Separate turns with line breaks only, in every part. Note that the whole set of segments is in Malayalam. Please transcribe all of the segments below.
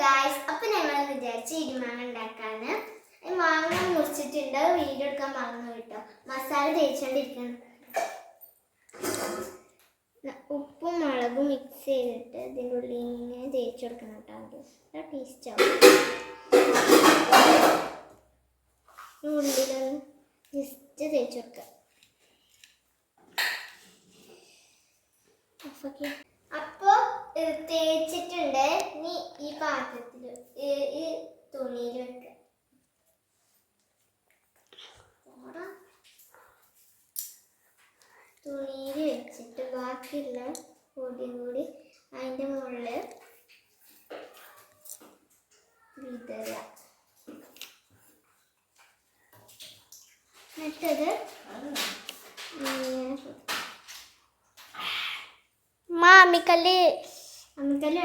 ഗായ്സ്, അപ്പം ഞങ്ങൾ വിചാരിച്ച് ഇരുമാങ്ങ ഉണ്ടാക്കാന്ന്. മാങ്ങ മുറിച്ചിട്ടുണ്ട്, വീഡിയോ എടുക്കാൻ മറന്നു കേട്ടോ. മസാല തേച്ചുകൊണ്ടിരിക്കണം. ഉപ്പും മുളകും മിക്സ് ചെയ്തിട്ട് ഇതിൻ്റെ ഉള്ളിൽ ഇങ്ങനെ തേച്ച് കൊടുക്കണം കേട്ടോ. അത് ടേസ്റ്റ് ആവും. ഉള്ളിലൊന്ന് ജസ്റ്റ് തേച്ച് കൊടുക്കുക. അപ്പോൾ തേച്ചിട്ടുണ്ട്. ഇനി ഈ പാത്രത്തിൽ ഈ തുണിയിൽ വെക്കുക. തുണിയിൽ വെച്ചിട്ട് ബാക്കിയുള്ള പൊടിയും കൂടി അതിൻ്റെ മുകളിൽ വിതറുക. എന്നിട്ടത് അമ്മിക്കല്ല്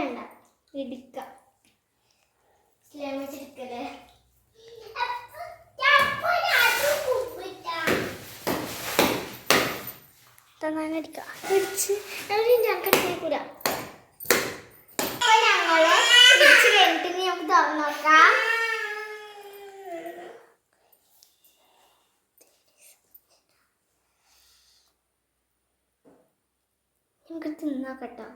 വേണ്ട, ഇടിക്കുക. വെച്ചെടുക്കല്ലേ. തന്നാനടിക്കുക പിടിച്ച് ഞങ്ങൾക്കൂല. അപ്പോൾ ഞങ്ങൾ പിടിച്ച് കഴിഞ്ഞിട്ട് നമുക്ക് തുറന്നു നോക്കാം. നമുക്ക് തിന്നോക്കട്ടോ.